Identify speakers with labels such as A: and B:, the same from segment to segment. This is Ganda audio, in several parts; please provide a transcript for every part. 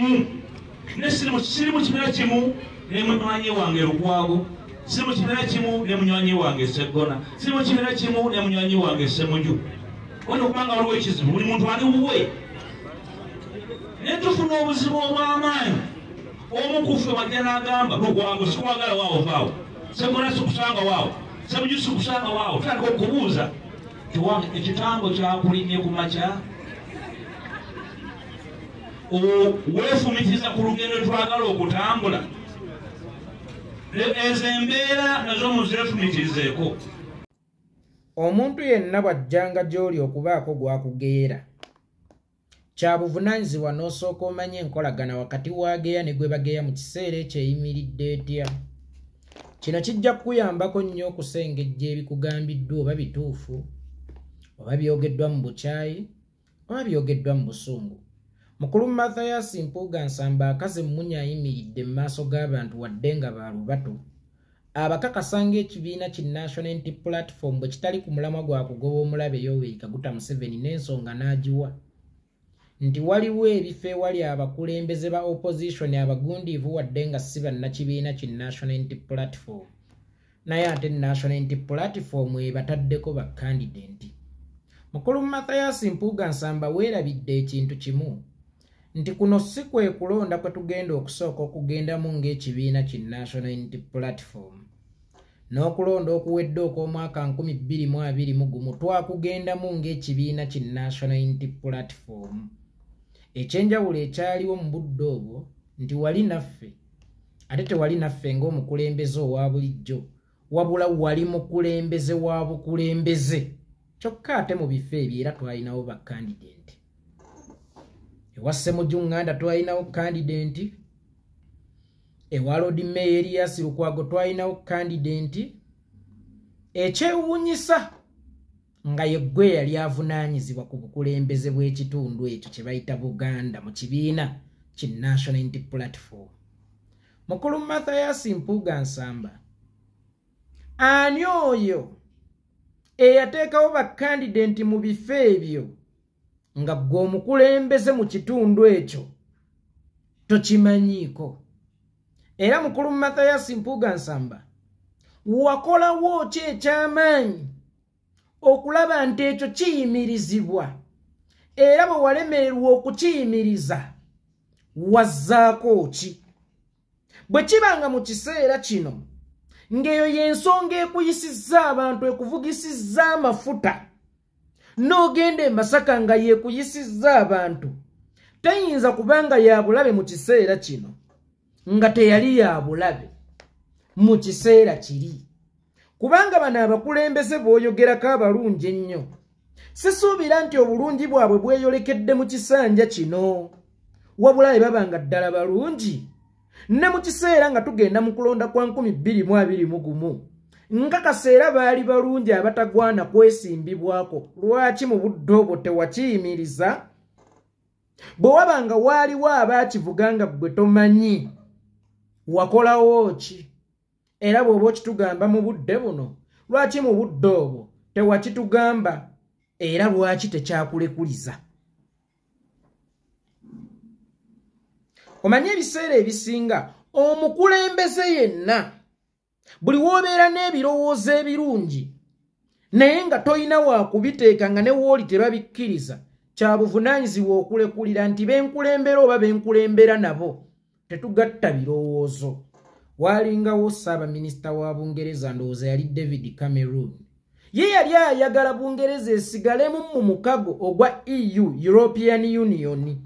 A: kimu ne sirimu kibira kimu ne munywanyi wange Lukwago sirimu kibira kimu ne munywanyi wange Segona sirimu kibira kimu ne munywanyi wange Semunju ono kubanga waliwo ekizibu buli muntu ali wuwe ne tufuna obuzibu obw'amaanyi omu kufe wajja n'agamba Lukwago sikwagala waawo vaawo Segona sikusanga waawo Semunju sikusanga waawo tutandika okubuuza tuwange ekitambo kyakulimye ku makya weefumitiza ku lugendo twagala okutambula ezo embeera nazo muzeefumitizeeko.
B: Omuntu yenna bw'ajjanga gy'oli okubaako gwakugeera kya buvunaanyizibwa n'osooka omanye enkolagana wakati waageya ne gwe bageya mu kiseera ekyo eyimiridde etya. Kino kijja kukuyambako nnyo okusengejja ebikugambiddwa oba bituufu oba byogeddwa mu bukyayi oba byogeddwa mu busungu. Mukulu Mathias Mpuuga Nsamba akaze Mmunya ayimiridde mu maaso g'abantu wadde nga baalubato abakakasa ng'ekibiina ki National Unity Platform bwe kitali ku mulamwa gwa kugoba omulabe Yoweri Kaguta Museveni n'ensonga n'agiwa nti waliwo ebifo ewali abakulembeze ba opposition abagundiivu wadde nga si bannakibiina ki National Unity Platform naye ate National Unity Platform ebataddeko bakandidenti. Mukulu Mathias Mpuuga Nsamba weerabidde ekintu kimu nti kuno si kwe kulonda kwe tugenda okusooka okugendamu ng'ekibiina ki National Unity Platform n'okulonda okuwedde okw'omwaka 2021 twakugendamu ng'ekibiina ki National Unity Platform. Ekyenjawulo ekyaliwo mu budde obwo nti wali naffe ate tewali naffe ng'omukulembeze owa bulijjo wabula wali mukulembeze wa bukulembeze kyokka ate mu bifo ebyo era twalinawo bakandidenti. Ewa Ssemujju Nganda twalinawo kandidenti, ewa Lord Mayor Erias Lukwago twalinawo kandidenti. Ekyewuunyisa nga ye gwe yali avunaanyizibwa ku bukulembeze bw'ekitundu ekyo kye bayita Buganda mu kibiina ki National Unity Platform. Mukulu Mathias Mpuuga Nsamba ani oyo eyateekawo bakandidenti mu bifo ebyo nga gwe omukulembeze mu kitundu ekyo tokimanyiiko? Era Mukulu Mathias Mpuuga Nsamba wakolawo ki eky'amaanyi okulaba nti ekyo kiyimirizibwa era bwe walemererwa okukiyimiriza wazzaako ki? Bwe kibanga mu kiseera kino ng'eyo y'ensonga ekuyisizza abantu ekuvugisizza amafuta n'ogenda e Masaka nga yeekuyisizza abantu tayinza kubanga ya bulabe mu kiseera kino nga teyali ya bulabe mu kiseera kiri, kubanga bano abakulembeze bw'oyogerako abalungi ennyo sisuubira nti obulungi bwabwe bweyolekedde mu kisanja kino wabula babanga ddala balungi ne mu kiseera nga tugenda mu kulonda kwa 2021 nga kaseera baali balungi abatagwana kwesimbibwako. Lwaki mu budde obwo tewakiyimiriza? Bwe wabanga waaliwo abaakivuganga ggwe tomanyi wakolawo ki? Era bw'oba okitugamba mu budde buno lwaki mu budde obwo tewakitugamba era lwaki tekyakulekuliza? Omanye ebiseera ebisinga omukulembeze yenna buli w'obeera n'ebirowoozo ebirungi naye nga toyina wakubiteeka nga ne wooli tebabikkiriza kya buvunaanyizibwa okulekulira nti benkulembera oba benkulembera nabo tetugatta birowoozo. Waalingawo Ssaabaminisita wa Bungereza ndowooza yali David Cameron, ye yali ayagala Bungereza esigalemu mu mukago ogwa EU European Union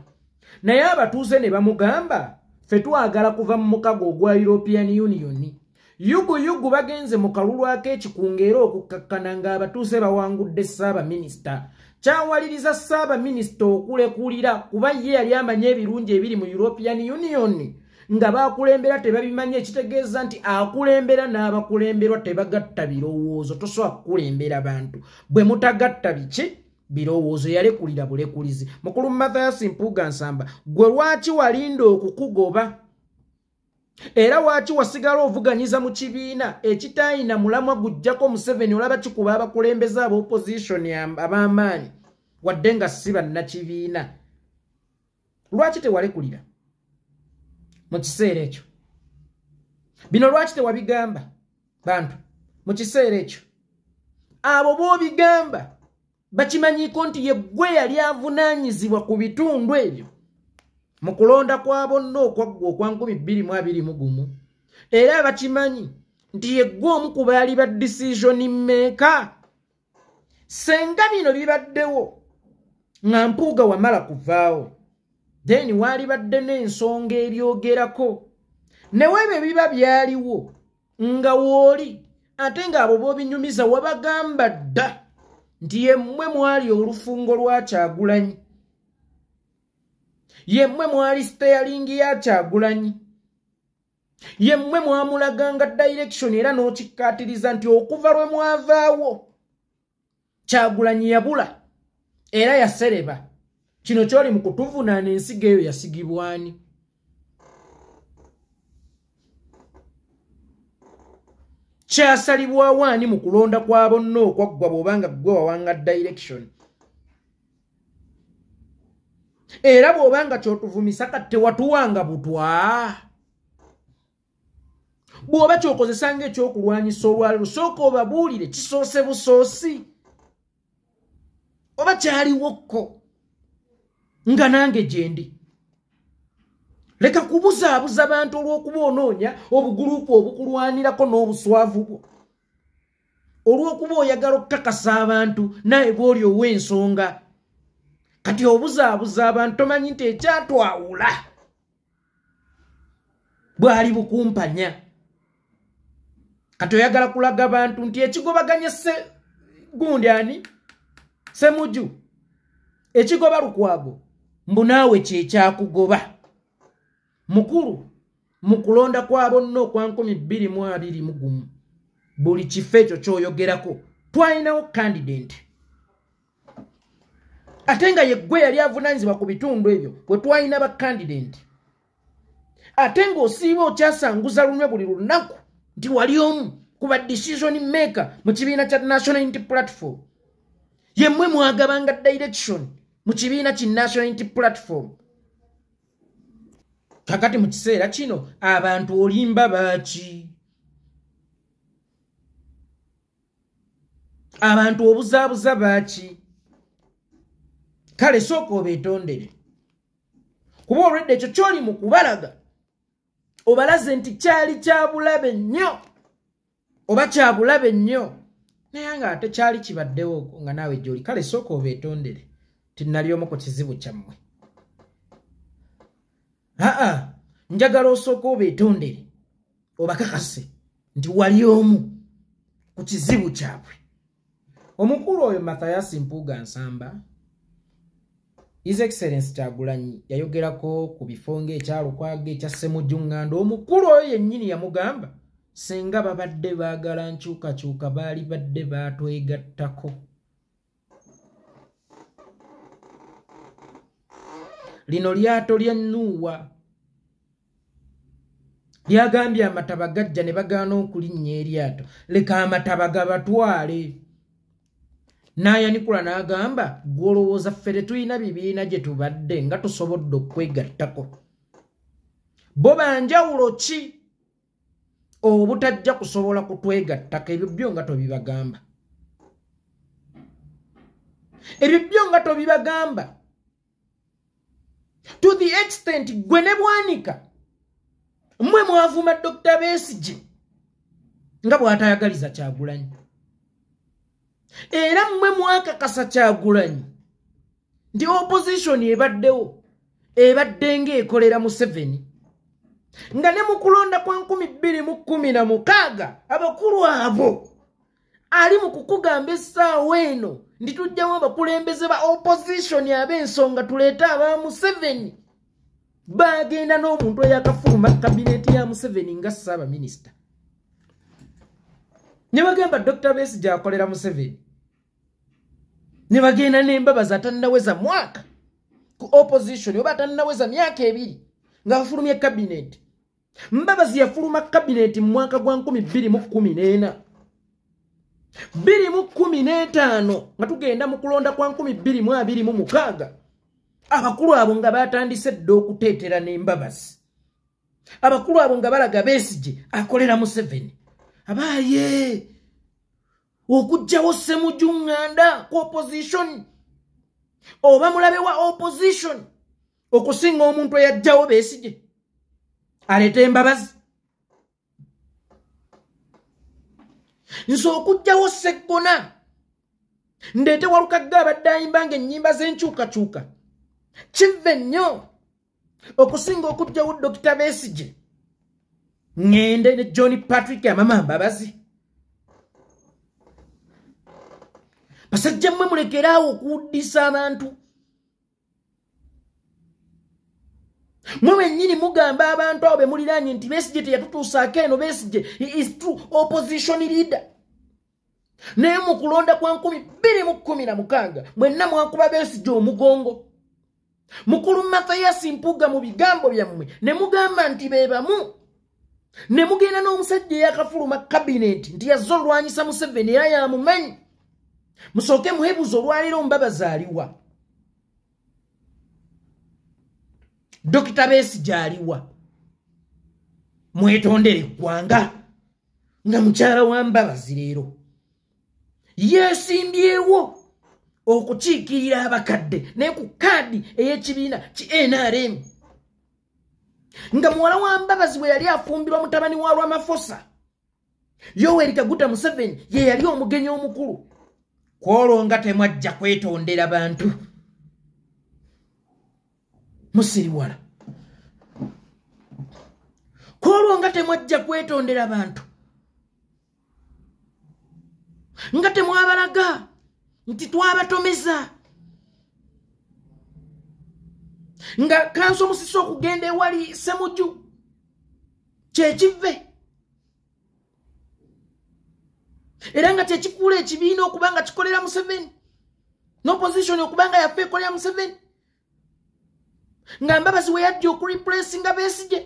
B: naye abatuuze ne bamugamba ffe twagala kuva mu mukago ogwa European Union. Yugu bagenze mu kalulu ak'ekikungeera okukkakkana ng'abatuuze bawangudde Ssaabaminisita. Kyawaliriza Ssaabaminisita okulekulira kuba ye yali amanye ebirungi ebiri mu European Union nga baakulembera tebabimanye, ekitegeeza nti akulembera n'abakulemberwa tebagatta birowoozo. Tosobola kukulembera bantu bwe mutagatta biki birowoozo. Yalekulira bulekulizi. Mukulu Mathias Mpuuga Nsamba gwe lwaki walinda okukugoba era lwaki wasigala ovuganyiza mu kibiina ekitayina mulamwa gujjako Museveni olaba kikuba abakulembeze aba opposition ab'amaanyi wadde nga si bannakibiina? Lwaki tewalekulira? mu kiseera ekyo. Bino lwaki tewabigamba bantu mu kiseera ekyo? Abo b'obigamba bakimanyiko nti ye ggwe yali avunaanyizibwa ku bitundu ebyo mu kulonda kwa bonna okwaggwa okwa 2021, era bakimanyi nti ye ggwe omu ku baali ba decision maker. Senga bino bibaddewo nga Mpuuga wamala kuvaawo, then waali badde n'ensonga ebyogerako, ne weebyo biba byaliwo nga wooli ate ng'abo b'obinyumiza wabagamba dda nti yemmwe mwali olufungo lwa Kyagulanyi, yemmwe mwali steering ya Kyagulanyi, yemmwe mwamulaganga direction era n'okikkaatiriza nti okuva lwe mwavaawo Kyagulanyi yabula era yasereba. Kino kyoli mu kutuvunaana ensigo eyo yasigibwani? Kyasalibwa waani mu kulonda kwa bonna okwaggwa bw'obanga ggwe wawanga direction? Era bw'obanga kyotuvumisa kati tewatuwanga butwa? Bw'oba kyokozesa ng'ekyokulwanyisa olwaliro sooka obabuulire kisoose busoosi oba kyaliwokko nga nange gyendi. Leka kubuzaabuza bantu olw'okuba onoonya obuguruupu obukulwanirako n'obuswavu bwo, olw'okuba oyagala okukakasa abantu naye bw'oli ow'ensonga. Kati obuzaabuza abantu tomanyi nti ekyatwawula bwali bukumpanya. Kati oyagala kulaga abantu nti ekigobaganye gundi ani Ssemujju, ekigoba Lukwago mbu naawe kyekyakugoba. Mukulu mu kulonda kwa bonna okwa 2021, buli kifo ekyo ky'oyogerako twalinawo candidate, ate nga ye ggwe yali avunaanyizibwa ku bitundu ebyo bwe twalina ba candidate, ate ng'osiiba okyasanguza lunywe buli lunaku nti wali omu ku ba decision maker mu kibiina kya National Unity Platform. Yemmwe mwagabanga direction mu kibiina ki National Unity Platform. Kakati mu kiseera kino abantu olimba baaki? Abantu obuzaabuza baaki? Kale sooka obeetondere, kuba olwedde ekyo kyoli mu kubalaga obalaze nti kyali kyabulabe nnyo oba kyabulabe nnyo, naye nga ate kyali kibaddewo nga naawe gy'oli. Kale sooka obeetondere tinali omu ku kizibu kyammwe. Njagala osooka obeetondere obakakase nti wali omu ku kizibu kyabwe. Omukulu oyo Mathias Mpuuga Nsamba, His Excellency Kyagulanyi yayogerako ku bifo ng'ekya Lukwago, ekya Ssemujju Ngando. Omukulu oyo yennyini yamugamba senga babadde baagala nkyukakyuka baali badde baatwegattako. Lino lyato lya Nuuwa lyagambye amataba gajja ne bagaana okulinnya eryato, leka amataba gabatwale. N'ayanikula n'agamba gw'olowooza ffe tetulina bibiina gye tubadde nga tusobodde okwegattako? Bo banjawulo ki obutajja kusobola kutwegattako? Ebyo byo nga tobibagamba, ebyo byo nga tobibagamba. To the extent gwe ne Bwanika mmwe mwavuma Dr. Besigye nga bw'atayagaliza Kyagulanyi, era mmwe mwakakasa Kyagulanyi nti opposition ebaddewo ebadde ng'ekolera Museveni, nga ne mu kulonda kwa 2016 abakulu abo ali mu kukugamba essaawa eno ndi tujjamu abakulembeze ba opposition ab'ensonga tuleete aba Museveni, bagenda n'omuntu eyakafuluma kabineti ya Museveni nga Ssaabaminisita, ne bagamba Dr. Besigye akolera Museveni, ne bagenda n'embabazi atannaweza mwaka ku opposition oba atannaweza myaka 2 nga bafulumye kabineti. Mbabazi yafuluma kabineti mu mwaka gwa 2014, 2015 nga tugenda mu kulonda kwa 2026 abakulu abo nga batandise dda okuteetera n'embabazi. abakulu abo nga balaga Besigye akolera Museveni abaye okujjawo Ssemujju Nganda ku opposition oba mulabe wa opposition okusinga omuntu eyajjawo Besigye alete embabazi nso okujjawo Sseggona ndete Walukagga abadde ayimbanga ennyimba z'enkyukakyuka kive nnyo okusinga okujjawo Dr. Besigye ngende ne John Patrick amama mbabazi basajja mmwe mulekeraawo okuwuddisa abantu mwe wennyini mugamba abantu abo be muliraanye nti Besigye teyatutuusaako eno Besigye is true opposition leader naye mu kulonda kwa 2016 mwenna mwakuba Besigye omugongo mukulu Mathias Mpuuga mu bigambo byammwe ne mugamba nti beebamu ne mugenda n'omusajja eyakafuluma cabinet nti yazze olwanyisa Museveni era yamumanyi musooke muhebuzo olwaliro Mbabazi aliwa Dr. Besigye aliwa mwetondere eggwanga nga mukyala wa Mbabazi leero yeesimbyewo okukiikirira abakadde ne ku kaadi ey'ekibiina ki NRM nga muwala wa Mbabazi bwe yali afumbirwa mutabani wa Ramaphosa Yoweri Kaguta Museveni ye yali omugenyi omukulu kwolwo nga temwajja kwetondera bantu musiriwala kwolwo nga temwajja kwetondera bantu nga temwabalaga nti twabatomeza nga kanso musisi okugenda ewali Ssemujju kyekive era nga kyekifuula ekibiina okuba nga kikolera Museveni n'opposition okuba nga yaffe ekolera Museveni nga Mbabazi we yajja okureplacinga Besigye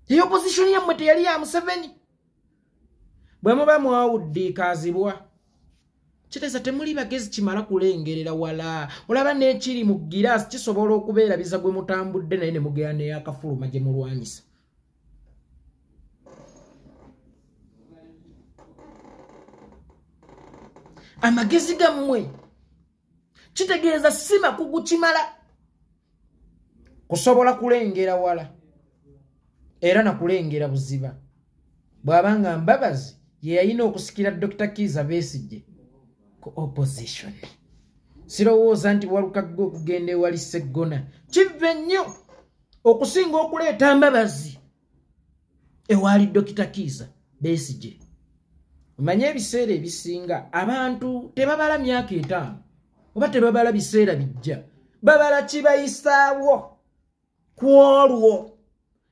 B: eyo opposition yammwe teyali ya Museveni bwe muba mwawuddiikaazibwa kiteesa temuli bagezi kimala kulengerera wala olaba n'ekiri mu giraasi kisobola okubeera biza gwe mutambudde naye ne mugera n'eyakafuluma gye mulwanyisa amagezi gammwe kitegeeza si makugu kimala kusobola kulengera wala era nakulengera buziba bw'abanga Mbabazi ye yalina okusikira Dr. Kizza Besigye ku opposition sirowooza nti Walukagga okugenda ewali Sseggona kive nnyo okusinga okuleeta Mbabazi ewali Dr. Kizza Besigye omanye ebiseera ebisinga abantu tebabala myaka 5 oba tebabala biseera bijja babala kibayisaawo kwolwo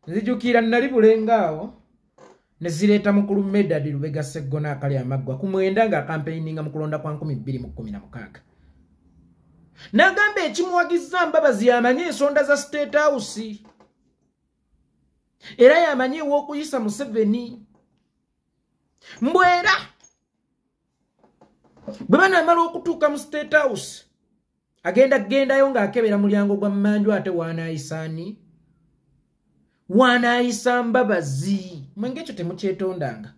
B: nzijukira nali bulengaawo ne zireeta mukulu Medad Lubega Sseggona akali amaggwa ku mwenda nga campaigninga mu kulonda kwa 2016 n'agamba ekimuwagizza Mbabazi yamanye ensonda za State House era yamanye ew'okuyisa Museveni mbwera bwe banaamala okutuuka mu State House agendayo ng'akebera mulyango gwa Mmanju ate waanaayisaani wanaayisa Mbabazi mwenge ekyo temukyetondanga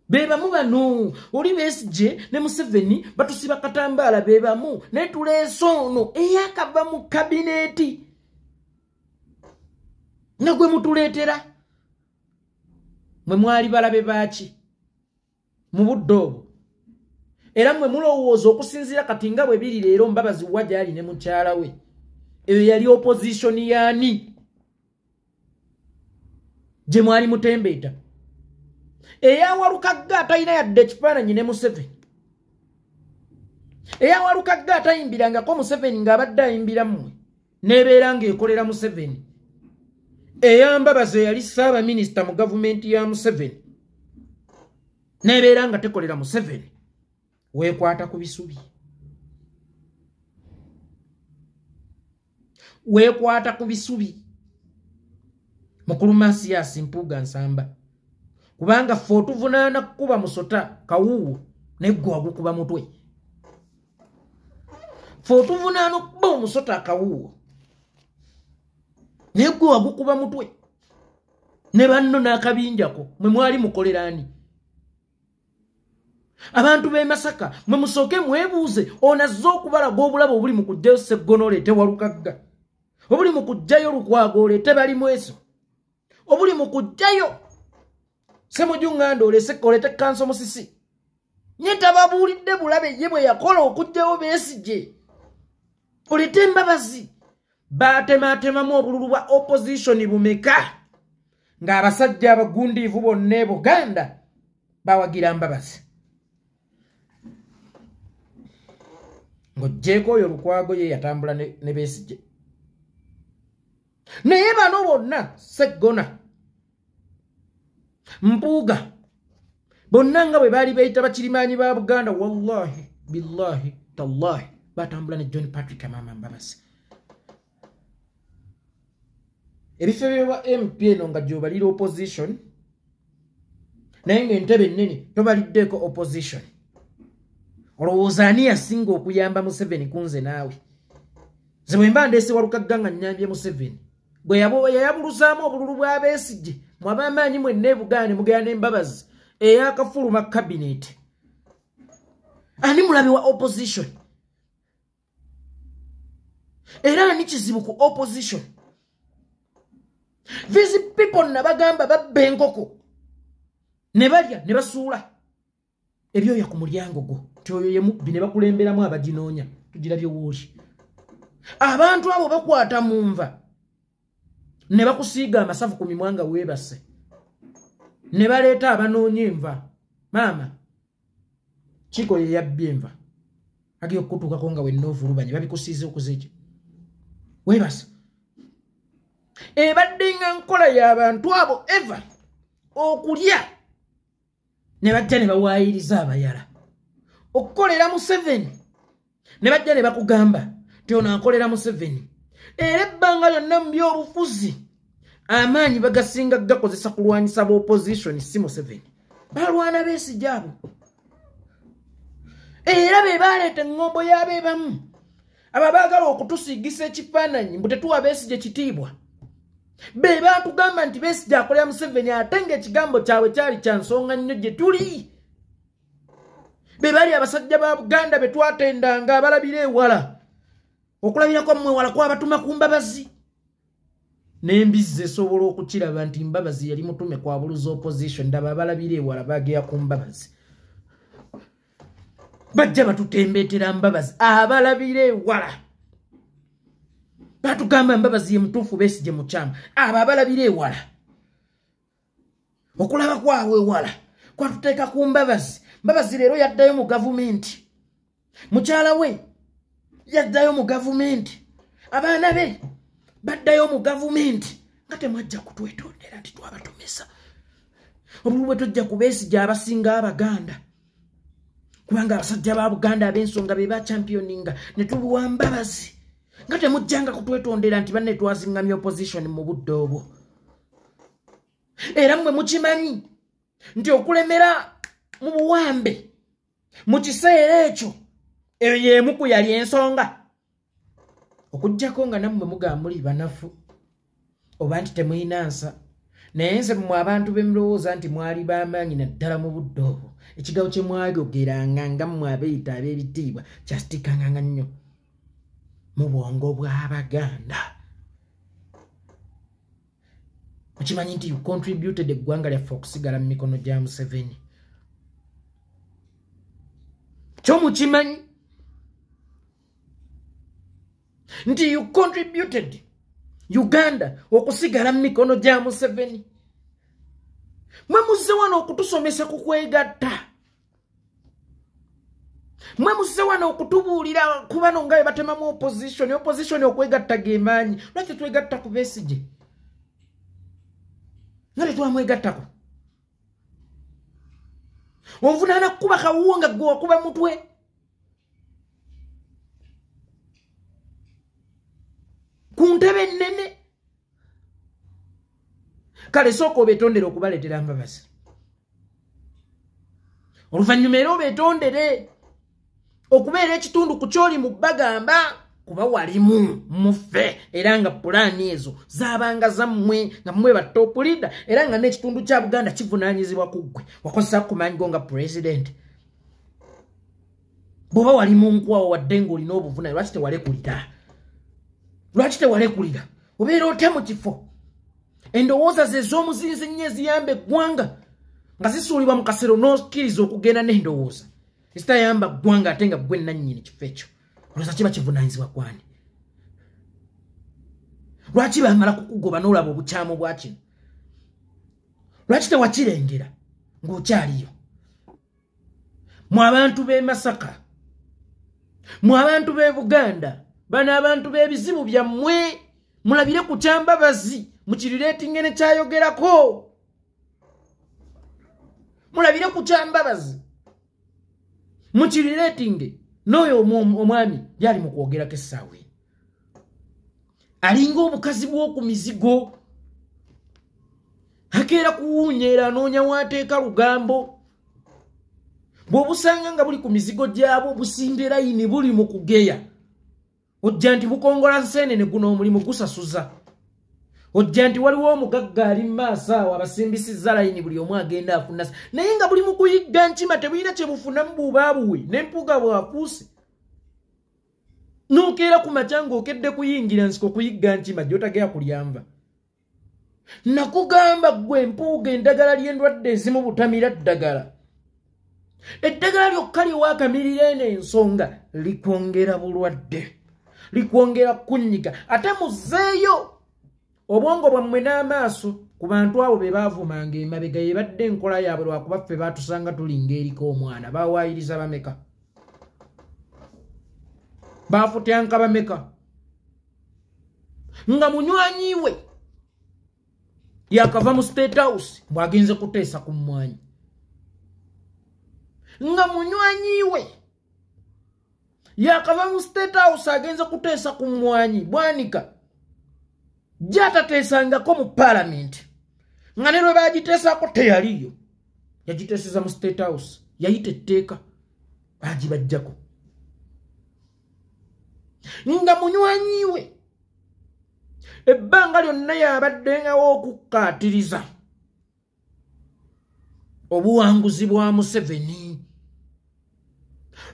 B: bebamu bano oli Besigye ne Museveni batusiba katambaala bebamu naye tuleese ono eyakava mu kabineti nga gwe mutuleetera mwe mwali balabe baaki mu budde obwo era mwe mulowooza okusinziira kati nga bwe biri leero Mbabazi wa gyali ne mukyala we eyo yali opposition yaani gye mwali mutembeeta eya Walukagga atalina yadde ekifaananyi ne Museveni eya Walukagga atayimbirangako Museveni ng'abadde ayimbira mmwe n'ebeera ng'ekolera Museveni eya Mbabazi eyali Ssaabaminisita mu gavumenti ya Museveni n'ebeera nga tekolera Museveni weekwata ku bisubi weekwata ku bisubi mukulu Mathias Mpuuga Nsamba kubanga ffe otuvunaana kukuba musota kawuuwo neggwe wagukuba mutwe ffe otuvunaana okuba omusota akawuuwo naye gwe wagukuba mutwe ne banno n'akabinjako mwe mwali mukolerani abantu b'e Masaka mwe musooke mwebuuze onazze okubalaga obulabo obuli mu kujjayo Sseggona oleete Walukagga obuli mu kujjayo Lukwago oleete Balimweso obuli mu kujjayo Ssemujju Nganda oleete Kanso Musisi nye tababuulidde bulabe ye bwe yakola okujjayo Besigye oleete Mbabazi baatematemamu obululu bwa opposition bumeka ng'abasajja abagundiivu bonna e Buganda bawagira Mbabazi ng'oggyeko oyo Lukwago ye yatambula ne Besigye naye bano bonna Sseggona Mpuuga bonna nga bwe baali beeyita bakirimaanyi ba Buganda wallahi billahi tallahi batambula ne John Patrick Amama Mbabazi ebifo bya MP eno nga gy'obalira opposition naye ng'entebe ennene tobaliddeko opposition olowooza ani yasinga okuyamba Museveni kunze naawe ze bwe mba ndeese Walukagga nga nnyambye Museveni bwe yayabuluzaamu obululu bwa Besigye mu ab'amaanyi mwenna e Buganda mugenda n'Embabazi ey'akafuluma cabinet ani mulabe wa opposition era ani kizibu ku opposition these people nabagamba babba enkoko ne balya ne basuula ebyoya ku mulyango gwo nti oyo ye mubbi ne bakulemberamu abaginoonya tugirabye wooli abantu abo bakwata mu nva ne bakusiiga amasavu ku mimwa nga weebase ne baleeta abanoonya enva maama Kiko ye yabbye enva agiye okutuukako nga wenna ovulubanye babikusiize okuzeeki weebase ebadde nga nkola y'abantu abo eva okulya ne bajja ne bawaayiriza abayala okukolera Museveni ne bajja ne bakugamba nti ono akolera Museveni era ebbanga lyonna mu by'obufuzi amaanyi bagasinga gakozesa kulwanyisa b'opposition si Museveni balwana Besigye abo era be baleeta eŋŋombo y'abeebamu abo baagala okutusiigisa ekifaananyi mbu tetuwa Besigye kitiibwa be batugamba nti Besigye akolera Museveni ate ng'ekigambo kyabwe kyali kya nsonga nnyo gye tuli be bali abasajja ba Buganda be twatendanga abalabira ewala okulabirako mmwe wala kwabatuma ku Mbabazi n'embizzi esobola okukiraba nti Mbabazi yali mutume kwabuluza opposition ndaba abalabira ewala bageya ku Mbabazi bajja batutembeetera Mbabazi abalabira ewala batugamba Mbabazi ye mutuufu Besigye mukyamu abo abalabira ewala okulaba kwabwe ewala kwatuteeka ku Mbabazi Mbabazi leero yaddayo mu gavumenti mukyala we yaddayo mu gavumenti abaana be baddayo mu gavumenti nga temwajja kutwetondera nti twabatumisa obululu bwe tujja ku Besigye abasinga Abaganda kubanga abasajja ba Buganda ab'ensonga be bachampioninga ne tuluwa Mbabazi nga temujjanga kutwetondera nti banne twazingamya opposition mu budde obwo era mmwe mukimanyi nti okulemera mu buwambe mu kiseera ekyo eyo y'emu ku yali ensonga okuggyako nga nammwe mugamba muli banafu oba nti temulina nsa naye nze mmwe abantu be mulowooza nti mwali b'amaanyi naddala mu budde obwo ekigabo kye mwayogeranga nga mmwe abeeyita ab'ebitiibwa kyasitikanganga nnyo mu bwongo bw'Abaganda mukimanyi nti you contributed eggwanga lyaffe okusigala mu mikono gya Museveni kyo mukimanyi nti you contributed Uganda okusigala mu mikono gya Museveni mwe muzze wano okutusomesa ku kwegatta mwe muzze wano okutubuulira ku bano nga batemamu opposition okwegatta gemaanyi lwaki twegatta ku Besigye nga tetwamwegattako onvunaana kuba kawuwo nga gwe wakuba mutwe ku ntebe ennene kale sooka obeetondere okubaleetera Mbabazi oluvannyuma era obeetondere okubeera ekitundu ku kyoli mu bagamba kuba walimu mufe era nga pulaani ezo zaabanga zammwe nga mmwe ba top leader era nga n'ekitundu kya Buganda kivunaanyizibwa ku ggwe wakozesa kumanyi go nga president bw'oba wali mu nkwawa wadde ng'olina obuvuna lwaki tewalekulira obeera otya mu kifo endowooza ze ez'omuzinzi nnyo eziyamba eggwanga nga zisuulibwa mu kasero n'okkiriza okugenda n'endowooza ezitayamba ggwanga ate nga ggwe nannyini kifo ekyo olowooza kiba kivunaanyizibwa kwani lwaki bamala kukugoba n'olaba obukyamu bwa kino lwaki tewakirengera ng'okyaliyo mu abantu b'e Masaka mu abantu b'e Buganda bano abantu b'ebizibu byammwe mulabire ku Kyambabazi mukirireetinge ne kyayogerako mulabire ku Kyambabazi mukirireetinge n'oyo omwami yali mu kwogerako essaawa eno alinga obukazi bw'oku mizigo akeera kuwuunyeera anoonya waateeka lugambo bw'obusanga nga buli ku mizigo gyabo busimbe layini buli mu kugeya ojja nti bukongola nseenene guno omulimu gusasuza ojja nti waliwo omugagga ali mu maaso awo abasimbisizza layini buli omu agenda afuna naye nga buli mu kuyigga nkima tebulina kye bufunamu buubaabuwe n'empuga bwafuuse n'okeera ku makya ng'okedde kuyingira nsiko kuyigga nkima gy'otagera kulyanva nakugamba ggwe empuuga endagala ly'endwadde ezimu butamira ddagala eddagala lyokka lyewakamirira eno ensonga likwongera bulwadde likwongera kunnyiga ate muzeeyo obwongo bwammwe n'amaaso ku bantu abo be baavumanga emabega ye badde enkola yaabwe lwakuba ffe baatusanga tulinga eriko omwana baawaayiriza bameka baafutyanka bameka nga munywanyi we yakava mu State House bw'agenze kuteesa ku mmwanyi nga munywanyi we yakava mu State House agenze kuteesa ku mmwanyi bwanika gyatateesangako mu Parliament nga ne lwe baagiteesako teyaliyo yagiteeseza mu State House yayita etteeka baagibajjako nga munywanyi we ebbanga lyonna yabaddengawo okukkaatiriza obuwanguzi bwa Museveni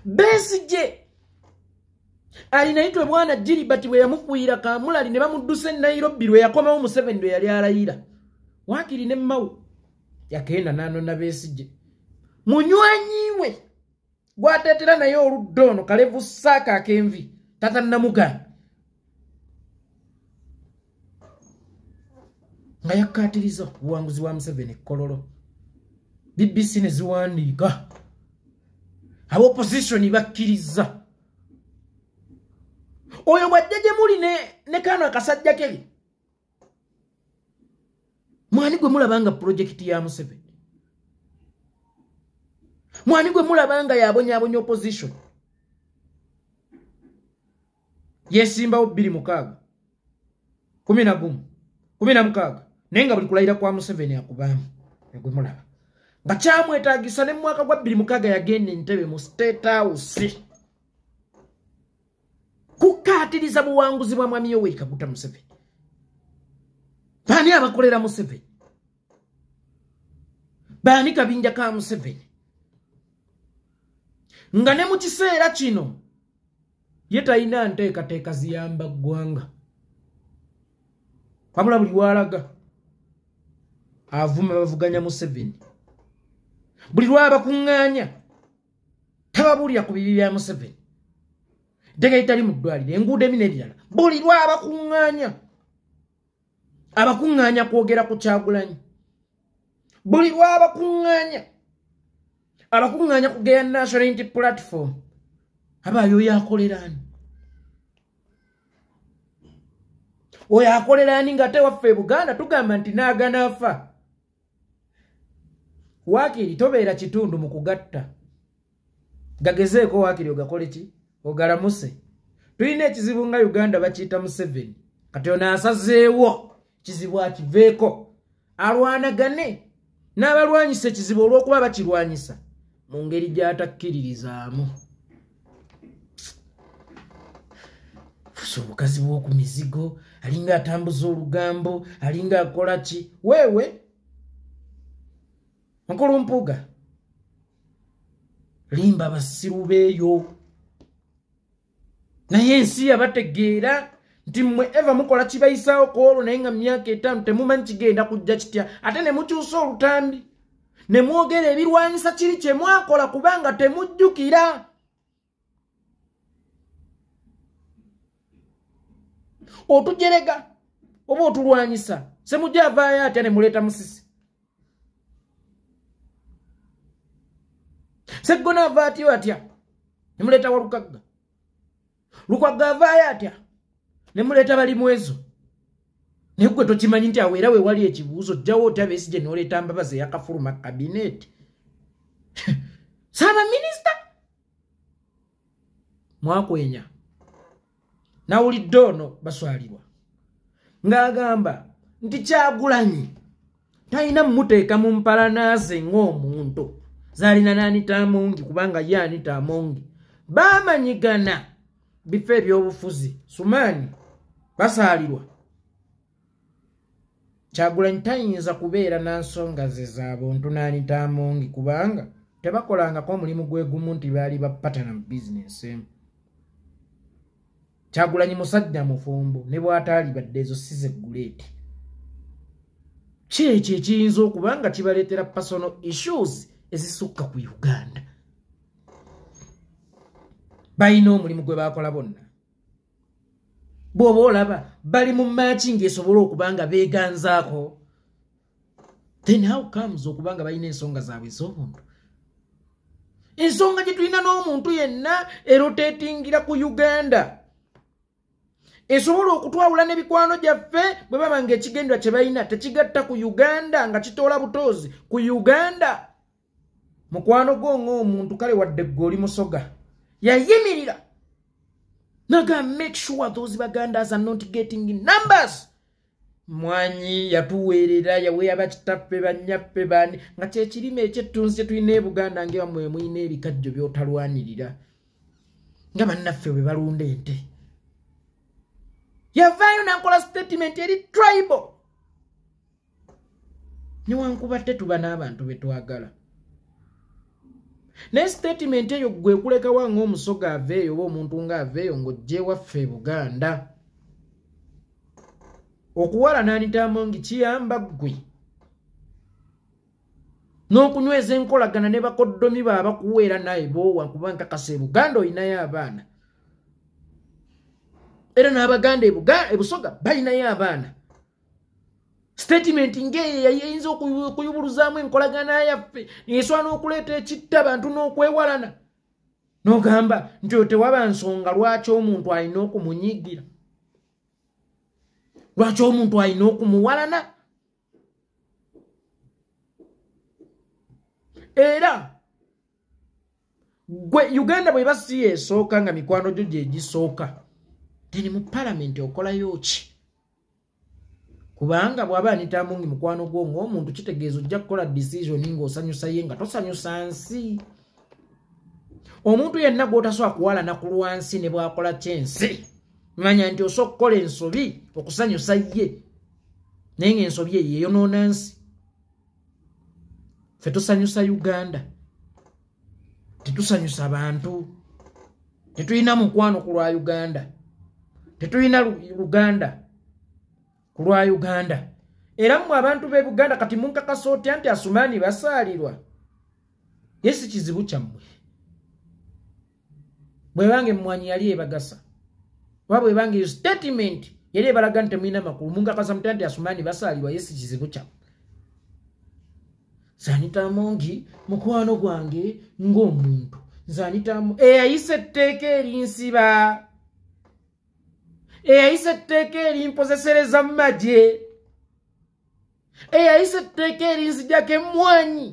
B: Besigye alinayitwe bwana Gilbert bwe yamufuuyira Kamulali ne bamuddusa e Nairobi lwe yakomawo Museveni lwe yali alayira waakiri ne Mmawu yakenda n'anona Besigye munywanyi we gwateetera naye oludda ono Kalevu Saaka ak'envi tata Namuganda nga yakkaatiriza obuwanguzi bwa Museveni Kololo BBC ne ziwandiika ab'opposition bakkiriza oyo bwajja gye muli ne kano akasajja keri mwani gwe mulabanga projekiti ya Museveni mwani gwe mulabanga yabonyaabonya opposition yesimbawo 26 16 naye nga buli kulayira kwa Museveni akubaamu gwe mulaba nga kyamwetaagisa ne mu mwaka gwa 2006 yagenda Entebbe mu State House kukkaatiriza buwanguzi bwa mwami Yoweri Kaguta Museveni baani abakolera Museveni baani kabinja ka Museveni nga ne mu kiseera kino ye talina nteekateeka ziyamba ggwanga wabula buli walaga avuma bavuganya Museveni buli lwabakuŋŋaanya tababuulira ku bibi bya Museveni ddega litali mu ddwaliro enguudo emi n'ebirala buli lwabakuŋŋaanya kwogera ku Kyagulanyi buli lwabakuŋŋaanya kugeya National Unity Platform abaayo oyo akolera ani oyo akolera ani ng'ate waffe Buganda tugamba nti naagana afa waakiri tobeera kitundu mu kugatta gagezeeko waakiri ogakole ki ogalamuse tulina ekizibu nga Uganda bakiyita Museveni kati ono asazeewo kizibu akiveeko alwanagane n'abalwanyisa ekizibu olw'okuba bakirwanyisa mu ngeri gy'atakkiririzaamu fuso obukazi bw'oku mizigo alinga atambuza olugambo alinga akola ki wewe Nkulumpuga limba basiru beeyo naye ensi yabategeera nti mmwe eva mukola kibayisaawo koolwo naye nga myaka 5 temumanyi kigenda kujja kitya ate ne mukyusa olutambi ne mwogera ebirwanyisa kiri kye mwakola kubanga temujjukira otujerega oba otulwanyisa semujja avaayo atya ne muleeta musisi Seggona ava atyo atya ne muleeta walukagga Lukagga avaayo atya ne muleeta bali mwezo naye gwe tokimanyi nti aweera we wali ekibuuzo jjawo otya Besigye n'oleeta Mbabazi eyakafuluma kabineeti Saaba minisita mwakwenya nawulidde ono baswalibwa ng'agamba nti Kyagulanyi talina mmuteeka mu mpalanaase ng'omuntu zaalina n'Anita Amongi kubanga ye Anita Amongi baamanyigana bifo ebyobufuzi Sumaani basaalirwa Kyagulanyi tayinza kubeera na nsonga ze z'abuntu n'Anita Amongi kubanga tebakolangako omulimu gwe gumu nti baali bapatana mu bizinesi emu Kyagulanyi musajja mufumbo ne bw'ataalibadde ezo si ze guleeti ki ekyo ekiyinza okubanga kibaleetera personal issues ezisukka ku Uganda balina omulimu gwe bakola bonna bw'oba olaba bali mu maaki ng'esobola okubanga beeganzaako then how comes okubanga balina ensonga zaabwe ez'obuntu ensonga gye tulina n'omuntu yenna erotatingira ku Uganda esobola okutwawula n'ebikwano gyaffe bwe baba ng'ekigendwa kye balina tekigatta ku Uganda nga kitoola butoozi ku Uganda mukwano gwo ng'omuntu kale wadde ggoli musoga yayimirira naga make sure those Bagandas are not getting in numbers mwanyi yatuweerera yaweya bakitaffe banyaffe bani nga kyekirime ekyettunzi kye tulina e Buganda ng'ebamwe mulina ebikajjo by'otalwanirira nga bannaffe bwe balunda ente yavaayo n'akola statement eri tribal newankubadde tuba n'abantu be twagala naye statement eyo gwe kulekawa ng'omusoga aveeyo oba omuntu ng'aveeyo ng'ojje waffe e Buganda okuwala n'Anita Amongi kiyamba ggwe n'okunyweza enkolagana ne bakoddomi baabakuweera naye boowa kuba nkakasa e Buganda olinayo abaana era n'Abaganda e Busoga balinayo abaana statement ng'eyo yayinza okuyubuluzaamu enkolagana yaffe esobola n'okuleeta ekitta abantu n'okwewalana n'ogamba nti tewaba nsonga lwaki omuntu alina okumunyiigira lwaki omuntu alina okumuwalana era gwe Uganda bwe basi esooka nga mikwano gyo gye gisooka teni mu palamenti okolayo ki kubanga bw'aba Anita Amongi mukwano gwo ng'omuntu kitegeeza ojja kukola decision ng'osanyusa ye nga tosanyusa nsi omuntu yenna gw'otasobola kuwalana ku lwansi ne bw'akola kyensi manya nti osobola okukola ensobi okusanyusa ye naye ng'ensobi eyo eyonoona nsi ffe tusanyusa Uganda tetusanyusa bantu tetulina mukwano ku lwa Uganda tetulina Luganda ku lwa Uganda era mmwe abantu b'e Buganda kati munkakasa otya nti Asumaani basaalirwa yesi kizibu kyammwe bwe bange mmwanyi yali ebagasa oba bwe bange eyo statement yali ebalaga nti temulina makulu munkakasa mutya nti Asumaani basaalirwa yesi kizibu kyammwe Anita Amongi mukwano gwange ng'omuntu Anita Amongi eyayise etteeka erinsiba eyayise etteeka erimpozesereza mu magye eyayise etteeka erinzijjako emmwanyi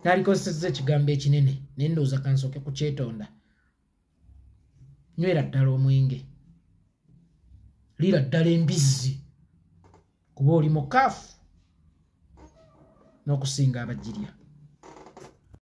B: nalikozesezza ekigambo ekinene naye ndowooza kansooke ku kyetonda nywera ddala omwenge liira ddala embizzi kuba oli mukaafu n'okusinga abajjirya